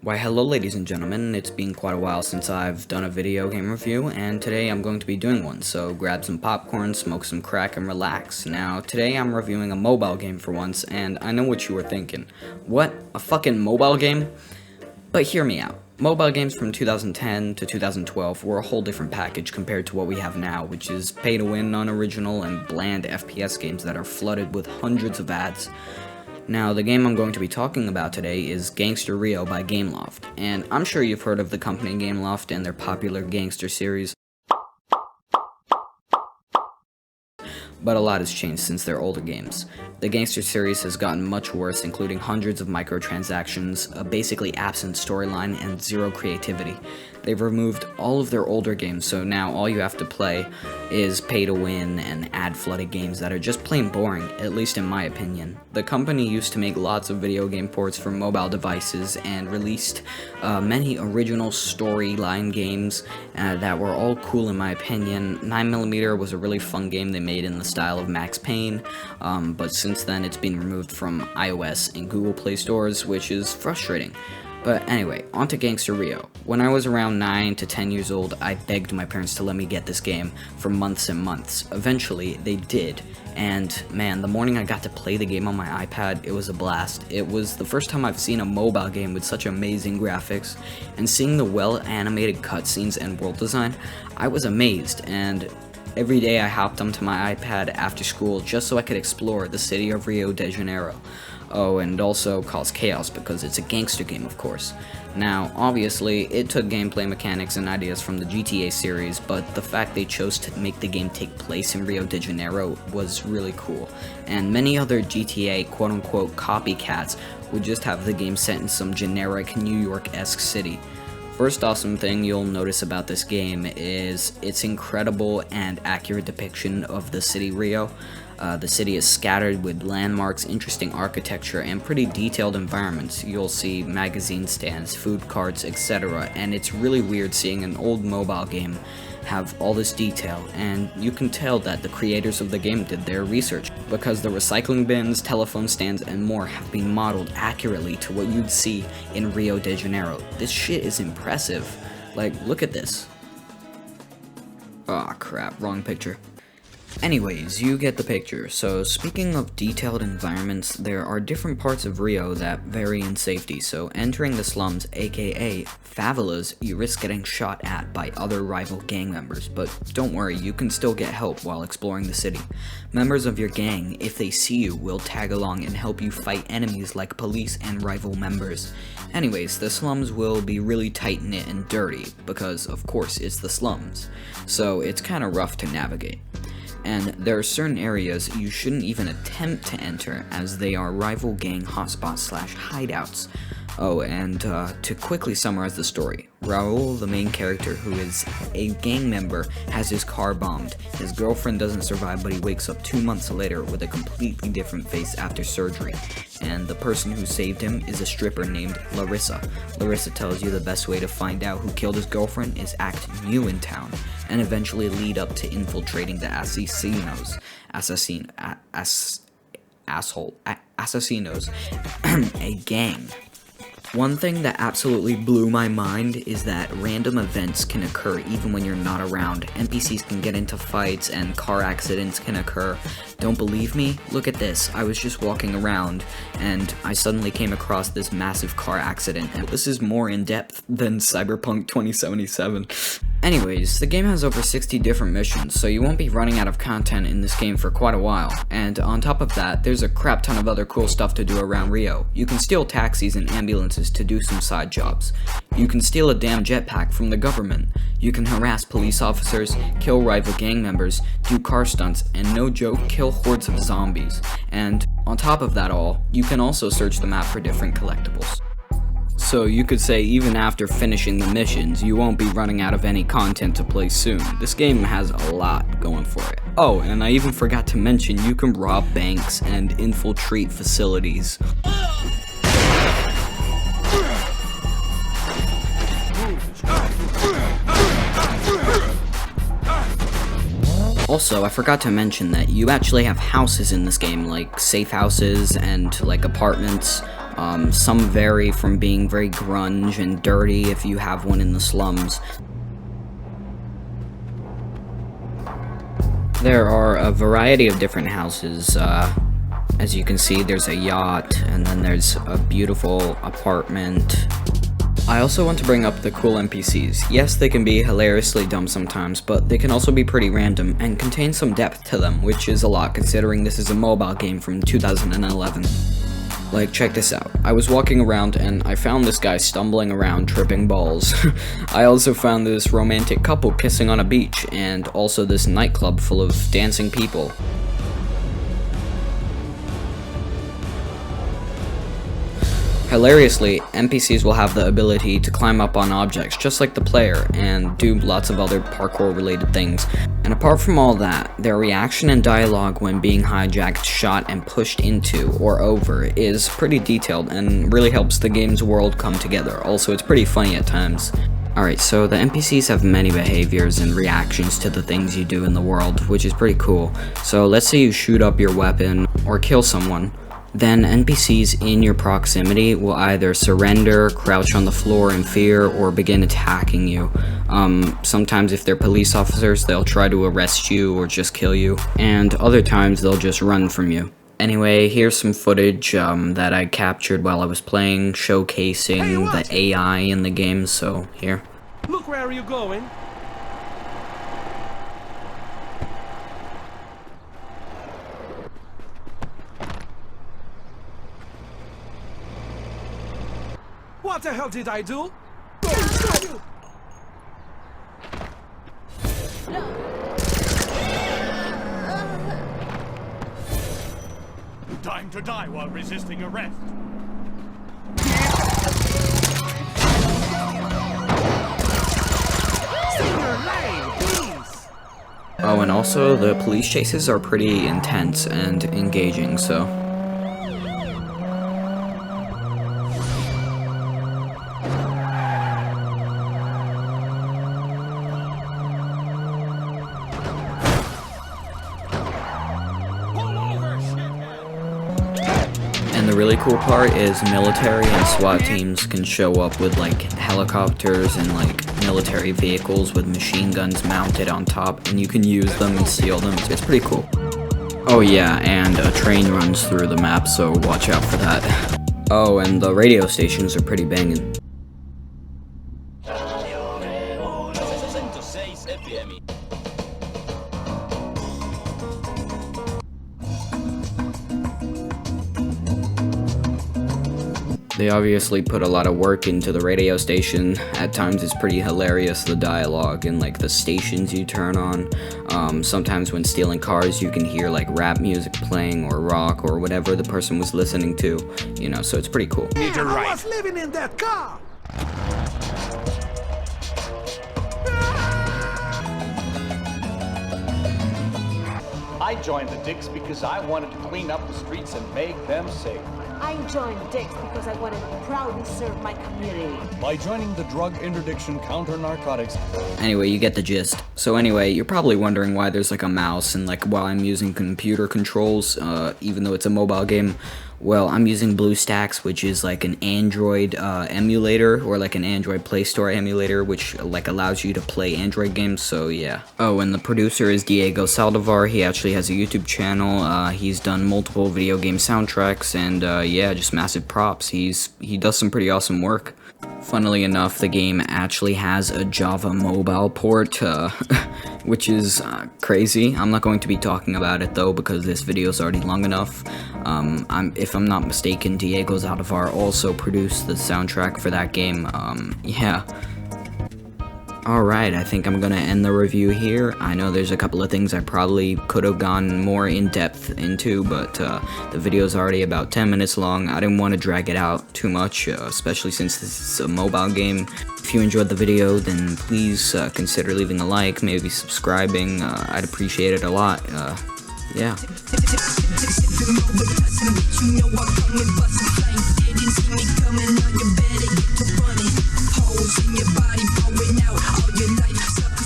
Why hello ladies and gentlemen, it's been quite a while since I've done a video game review, and today I'm going to be doing one, so grab some popcorn, smoke some crack, and relax. Now, today I'm reviewing a mobile game for once, and I know what you were thinking. What? A fucking mobile game? But hear me out. Mobile games from 2010 to 2012 were a whole different package compared to what we have now, which is pay-to-win, unoriginal, and bland FPS games that are flooded with hundreds of ads. Now, the game I'm going to be talking about today is Gangster Rio by Gameloft, and I'm sure you've heard of the company Gameloft and their popular Gangster series, but a lot has changed since their older games. The Gangster series has gotten much worse, including hundreds of microtransactions, a basically absent storyline, and zero creativity. They've removed all of their older games, so now all you have to play is pay-to-win and ad-flooded games that are just plain boring, at least in my opinion. The company used to make lots of video game ports for mobile devices and released many original storyline games that were all cool in my opinion. 9mm was a really fun game they made in the style of Max Payne, but since then it's been removed from iOS and Google Play stores, which is frustrating. But anyway, on to Gangster Rio. When I was around 9 to 10 years old, I begged my parents to let me get this game for months and months. Eventually, they did, and man, the morning I got to play the game on my iPad, it was a blast. It was the first time I've seen a mobile game with such amazing graphics, and seeing the well-animated cutscenes and world design, I was amazed, and every day I hopped onto my iPad after school just so I could explore the city of Rio de Janeiro. Oh, and also cause chaos because it's a gangster game, of course. Now, obviously, it took gameplay mechanics and ideas from the GTA series, but the fact they chose to make the game take place in Rio de Janeiro was really cool. And many other GTA quote-unquote copycats would just have the game set in some generic New York-esque city. First awesome thing you'll notice about this game is its incredible and accurate depiction of the city Rio. The city is scattered with landmarks, interesting architecture, and pretty detailed environments. You'll see magazine stands, food carts, etc. And it's really weird seeing an old mobile game have all this detail, and you can tell that the creators of the game did their research, because the recycling bins, telephone stands, and more have been modeled accurately to what you'd see in Rio de Janeiro. This shit is impressive. Like, look at this. Aw, crap, wrong picture. Anyways, you get the picture. So speaking of detailed environments, there are different parts of Rio that vary in safety, so entering the slums, aka favelas, you risk getting shot at by other rival gang members, but don't worry, you can still get help while exploring the city. Members of your gang, if they see you, will tag along and help you fight enemies like police and rival members. Anyways, the slums will be really tight-knit and dirty, because of course it's the slums, so it's kinda rough to navigate. And there are certain areas you shouldn't even attempt to enter, as they are rival gang hotspots / hideouts. Oh, and to quickly summarize the story, Raul, the main character, who is a gang member, has his car bombed. His girlfriend doesn't survive, but he wakes up 2 months later with a completely different face after surgery. And the person who saved him is a stripper named Larissa. Larissa tells you the best way to find out who killed his girlfriend is act new in town, and eventually lead up to infiltrating the Assassinos, a gang. One thing that absolutely blew my mind is that random events can occur even when you're not around. NPCs can get into fights and car accidents can occur. Don't believe me? Look at this. I was just walking around and I suddenly came across this massive car accident, and this is more in depth than Cyberpunk 2077. Anyways, the game has over 60 different missions, so you won't be running out of content in this game for quite a while. And on top of that, there's a crap ton of other cool stuff to do around Rio. You can steal taxis and ambulances to do some side jobs. You can steal a damn jetpack from the government. You can harass police officers, kill rival gang members, do car stunts, and no joke, kill hordes of zombies. And on top of that all, you can also search the map for different collectibles. So you could say even after finishing the missions, you won't be running out of any content to play soon. This game has a lot going for it. Oh, and I even forgot to mention you can rob banks and infiltrate facilities. Also, I forgot to mention that you actually have houses in this game, like safe houses and like apartments. Some vary from being very grunge and dirty if you have one in the slums. There are a variety of different houses. As you can see, there's a yacht, and then there's a beautiful apartment. I also want to bring up the cool NPCs. Yes, they can be hilariously dumb sometimes, but they can also be pretty random and contain some depth to them, which is a lot considering this is a mobile game from 2011. Like, check this out. I was walking around and I found this guy stumbling around tripping balls. I also found this romantic couple kissing on a beach, and also this nightclub full of dancing people. Hilariously, NPCs will have the ability to climb up on objects just like the player and do lots of other parkour related things. And apart from all that, their reaction and dialogue when being hijacked, shot, and pushed into or over is pretty detailed and really helps the game's world come together. Also, it's pretty funny at times. Alright, so the NPCs have many behaviors and reactions to the things you do in the world, which is pretty cool. So let's say you shoot up your weapon or kill someone. Then NPCs in your proximity will either surrender, crouch on the floor in fear, or begin attacking you. Sometimes if they're police officers, they'll try to arrest you or just kill you, and other times they'll just run from you. Anyway, here's some footage that I captured while I was playing, showcasing the AI in the game, so here. Look, where are you going? What the hell did I do? Time to die while resisting arrest. Oh, and also the police chases are pretty intense and engaging, so. And the really cool part is military and SWAT teams can show up with like helicopters and like military vehicles with machine guns mounted on top, and you can use them and steal them. It's pretty cool. Oh yeah, and a train runs through the map, so watch out for that. Oh, and the radio stations are pretty banging. They obviously put a lot of work into the radio station. At times it's pretty hilarious, the dialogue and like the stations you turn on. Sometimes when stealing cars you can hear like rap music playing or rock or whatever the person was listening to, you know, so it's pretty cool. I was living in that car! I joined the Dicks because I wanted to clean up the streets and make them safe. I joined Dicks because I wanted to proudly serve my community. By joining the Drug Interdiction Counter Narcotics. Anyway, you get the gist. So anyway, you're probably wondering why there's like a mouse and like why I'm using computer controls, even though it's a mobile game. Well, I'm using BlueStacks, which is like an Android emulator, or like an Android Play Store emulator, which like allows you to play Android games, so yeah. Oh, and the producer is Diego Saldivar. He actually has a YouTube channel. He's done multiple video game soundtracks, and yeah, just massive props. He does some pretty awesome work. Funnily enough, the game actually has a Java mobile port, which is crazy. I'm not going to be talking about it though because this video is already long enough. If I'm not mistaken, Diego Saldivar also produced the soundtrack for that game. Yeah. Alright, I think I'm gonna end the review here. I know there's a couple of things I probably could have gone more in depth into, but the video's already about 10 minutes long. I didn't want to drag it out too much, especially since this is a mobile game. If you enjoyed the video, then please consider leaving a like, maybe subscribing. I'd appreciate it a lot. Yeah. In your body, pouring out all your life.